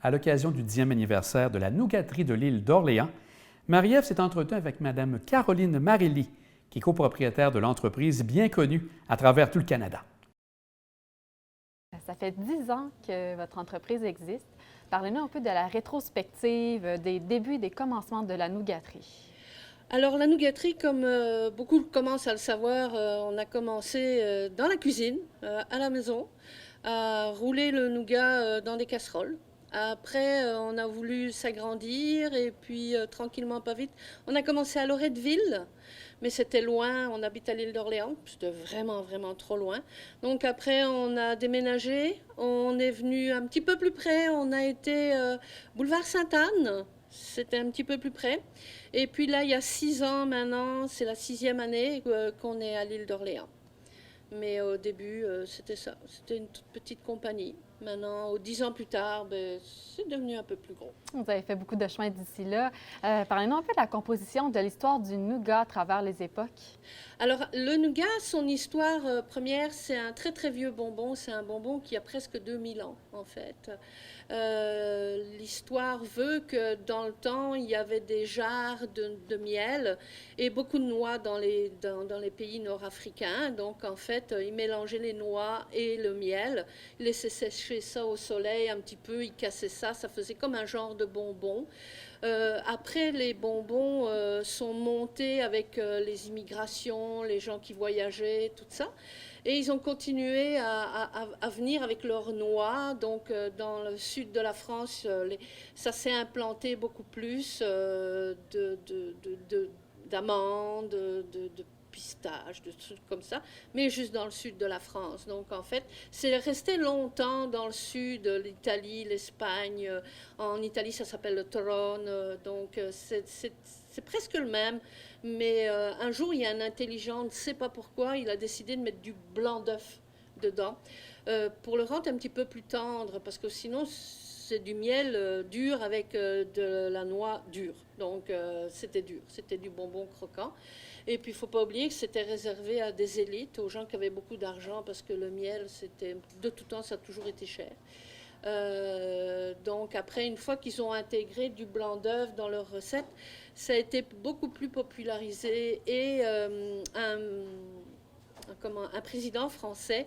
À l'occasion du 10e anniversaire de la nougaterie de l'île d'Orléans, Marie-Ève s'est entretenue avec Mme Caroline Marelly, qui est copropriétaire de l'entreprise bien connue à travers tout le Canada. Ça fait 10 ans que votre entreprise existe. Parlez-nous un peu de la rétrospective, des débuts et des commencements de la nougaterie. Alors la nougaterie, comme beaucoup commencent à le savoir, on a commencé dans la cuisine, à la maison, à rouler le nougat dans des casseroles. Après, on a voulu s'agrandir et puis tranquillement, pas vite, on a commencé à Loretteville, mais c'était loin, on habite à l'île d'Orléans, c'était vraiment, vraiment trop loin. Donc après, on a déménagé, on est venu un petit peu plus près, on a été boulevard Sainte-Anne, c'était un petit peu plus près. Et puis là, il y a 6 ans maintenant, c'est la 6e année qu'on est à l'île d'Orléans. Mais au début, c'était ça, c'était une toute petite compagnie. Maintenant, 10 ans plus tard, ben, c'est devenu un peu plus gros. Vous avez fait beaucoup de chemin d'ici là. Parlez-nous un peu de la composition, de l'histoire du nougat à travers les époques. Alors, le nougat, son histoire première, c'est un très très vieux bonbon. C'est un bonbon qui a presque 2000 ans, en fait. L'histoire veut que dans le temps, il y avait des jarres de miel et beaucoup de noix dans les pays nord-africains. Donc, en fait, ils mélangeaient les noix et le miel. Ils laissaient sécher ça au soleil un petit peu, ils cassaient ça. Ça faisait comme un genre de bonbon. Après, les bonbons sont montés avec les immigrations, les gens qui voyageaient, tout ça. Et ils ont continué à venir avec leurs noix. Donc, dans le sud de la France, ça s'est implanté beaucoup plus d'amandes, de pistaches, de trucs comme ça, mais juste dans le sud de la France. Donc, en fait, c'est resté longtemps dans le sud, l'Italie, l'Espagne. En Italie, ça s'appelle le Torone. Donc, c'est presque le même. Mais un jour, il y a un intelligent, on ne sait pas pourquoi, il a décidé de mettre du blanc d'œuf dedans pour le rendre un petit peu plus tendre, parce que sinon, c'est du miel dur avec de la noix dure. Donc, c'était dur, c'était du bonbon croquant. Et puis, il ne faut pas oublier que c'était réservé à des élites, aux gens qui avaient beaucoup d'argent, parce que le miel, c'était de tout temps, ça a toujours été cher. Donc après, une fois qu'ils ont intégré du blanc d'œuf dans leur recette, ça a été beaucoup plus popularisé et un président français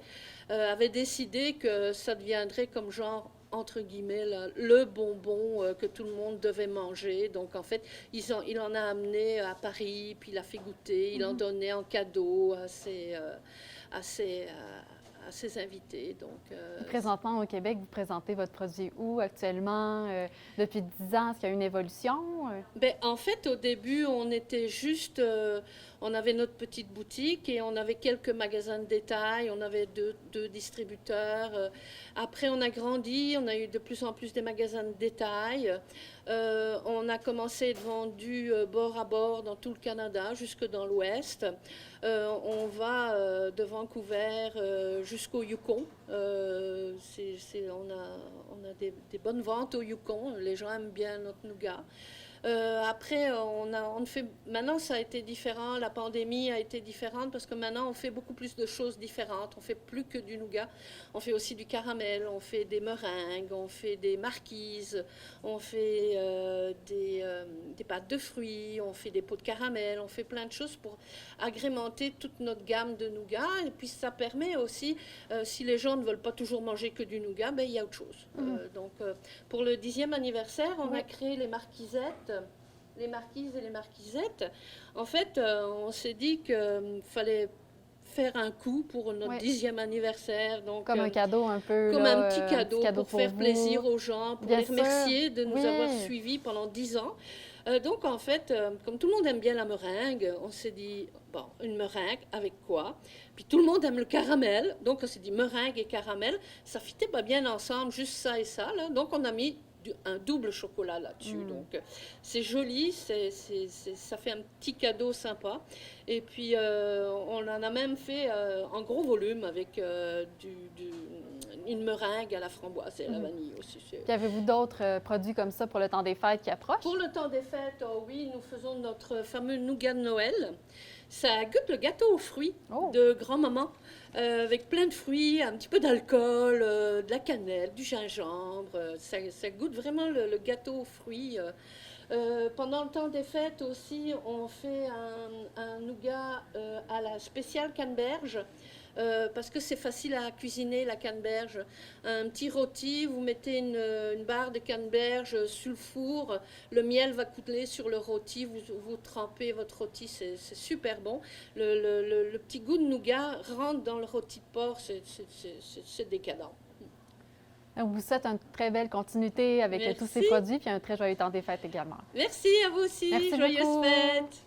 avait décidé que ça deviendrait comme genre entre guillemets le bonbon que tout le monde devait manger. Donc en fait, il en a amené à Paris, puis il a fait goûter, il en donnait en cadeau à ses invités. Donc, Présentement, au Québec, vous présentez votre produit où actuellement? Depuis 10 ans, est-ce qu'il y a une évolution? Ben, en fait, au début, on était juste... on avait notre petite boutique et on avait quelques magasins de détail. On avait deux distributeurs. Après, on a grandi. On a eu de plus en plus des magasins de détail. On a commencé à être vendu bord à bord dans tout le Canada, jusque dans l'Ouest. On va de Vancouver jusqu'au Yukon. On a des bonnes ventes au Yukon. Les gens aiment bien notre nougat. Après, maintenant, ça a été différent. La pandémie a été différente parce que maintenant, on fait beaucoup plus de choses différentes. On fait plus que du nougat. On fait aussi du caramel, on fait des meringues, on fait des marquises, on fait des pâtes de fruits, on fait des pots de caramel, on fait plein de choses pour agrémenter toute notre gamme de nougat. Et puis, ça permet aussi, si les gens ne veulent pas toujours manger que du nougat, ben, il y a autre chose. Donc, pour le 10e anniversaire, on a créé les marquisettes. Les marquises et les marquisettes. En fait, on s'est dit qu'il fallait faire un coup pour notre 10e anniversaire. Donc, comme un cadeau un peu. Comme là, un petit cadeau pour faire vous. Plaisir aux gens, pour Bien les remercier sûr. de nous avoir suivis pendant 10 ans. Donc, en fait, comme tout le monde aime bien la meringue, on s'est dit, bon, une meringue, avec quoi? Puis tout le monde aime le caramel, donc on s'est dit meringue et caramel, ça fitait pas bien ensemble, juste ça et ça, là. Donc, on a mis un double chocolat là-dessus. Donc, c'est joli, ça fait un petit cadeau sympa. Et puis, on en a même fait en gros volume avec une meringue à la framboise et à la vanille aussi. Puis avez-vous d'autres produits comme ça pour le temps des fêtes qui approchent? Pour le temps des fêtes, oui, nous faisons notre fameux nougat de Noël. Ça goûte le gâteau aux fruits Oh. de grand-maman, avec plein de fruits, un petit peu d'alcool, de la cannelle, du gingembre. Ça goûte vraiment le gâteau aux fruits. Pendant le temps des fêtes aussi, on fait un nougat à la spéciale canneberge. Parce que c'est facile à cuisiner la canneberge. Un petit rôti, vous mettez une barre de canneberge sur le four, le miel va couler sur le rôti, vous trempez votre rôti, c'est super bon. Le petit goût de nougat rentre dans le rôti de porc, c'est décadent. On vous souhaite une très belle continuité avec tous ces Merci. produits, puis un très joyeux temps des fêtes également. Merci à vous aussi, Merci joyeuses beaucoup. fêtes!